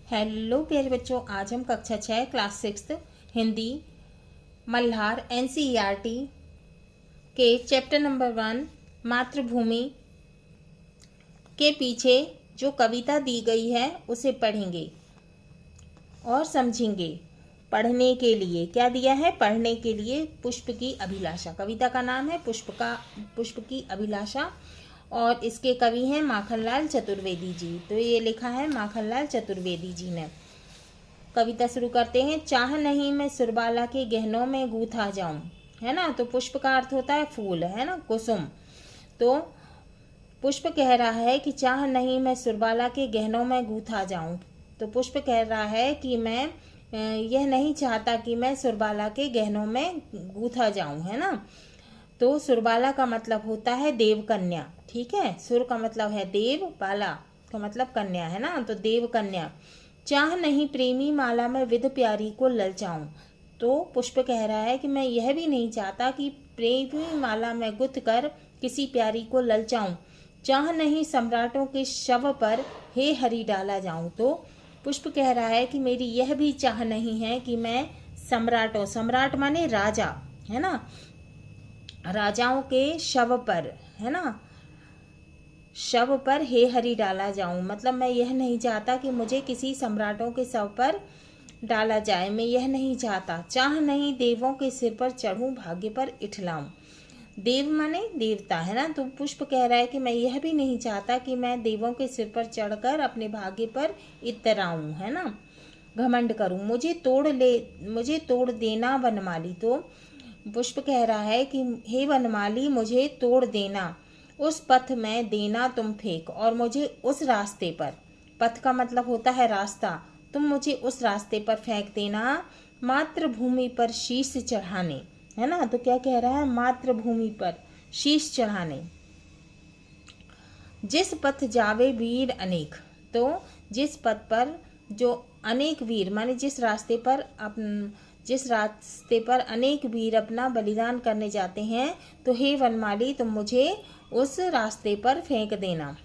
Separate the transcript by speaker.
Speaker 1: Hello प्यारे बच्चों, आज हम कक्षा 6 क्लास 6 हिंदी मल्हार एनसीईआरटी के चैप्टर नंबर 1 मातृभूमि के पीछे जो कविता दी गई है उसे पढ़ेंगे और समझेंगे। पढ़ने के लिए क्या दिया है? पढ़ने के लिए पुष्प की अभिलाषा। कविता का नाम है पुष्प की अभिलाषा और इसके कवि हैं माखनलाल चतुर्वेदी जी। तो ये लिखा है माखनलाल चतुर्वेदी जी ने। कविता शुरू करते हैं। चाह नहीं मैं सुरबाला के गहनों में गूथा जाऊं, है ना। तो पुष्प का अर्थ होता है फूल, है ना, कुसुम। तो पुष्प कह रहा है कि चाह नहीं मैं सुरबाला के गहनों में गूथा जाऊं। तो पुष्प कह रहा है कि मैं यह नहीं चाहता कि मैं सुरबाला के गहनों में गूथा जाऊं, है ना। तो सुरबाला का मतलब होता है देव कन्या, ठीक है। सुर का मतलब है देव, बाला का मतलब कन्या, है ना। तो देव कन्या। चाह नहीं प्रेमी माला में विध प्यारी को ललचाऊं। तो पुष्प कह रहा है कि मैं यह भी नहीं चाहता कि प्रेमी माला में गुथ कर किसी प्यारी को ललचाऊं। चाह नहीं सम्राटों के शव पर हे हरि डाला जाऊं। तो पुष्प कह रहा है कि मेरी यह भी चाह नहीं है कि मैं सम्राट माने राजा, है ना, राजाओं के शव पर, है ना, शव पर हे हरि डाला जाऊं। मतलब मैं यह नहीं चाहता कि मुझे किसी सम्राटों के शव पर डाला जाए, मैं यह नहीं चाहता। चाह नहीं देवों के सिर पर चढ़ूं भाग्य पर इठलाऊं। देव माने देवता, है ना। तो पुष्प कह रहा है कि मैं यह भी नहीं चाहता कि मैं देवों के सिर पर चढ़कर अपने भाग्य पर इतराऊं, है ना, घमंड करूं। मुझे तोड़ देना वनमाली। तो पुष्प कह रहा है कि हे वनमाली मुझे तोड़ देना, उस पथ में देना तुम फेंक, और मुझे उस रास्ते पर, पथ का मतलब होता है रास्ता, तुम मुझे उस रास्ते पर फेंक देना मातृभूमि पर शीश चढ़ाने, है ना। तो क्या कह रहा है? मातृभूमि पर शीश चढ़ाने। जिस पथ जावे वीर अनेक। तो जिस पथ पर जो अनेक वीर माने जिस रास्ते पर अनेक वीर अपना बलिदान करने जाते हैं, तो हे वनमाली तुम मुझे उस रास्ते पर फेंक देना।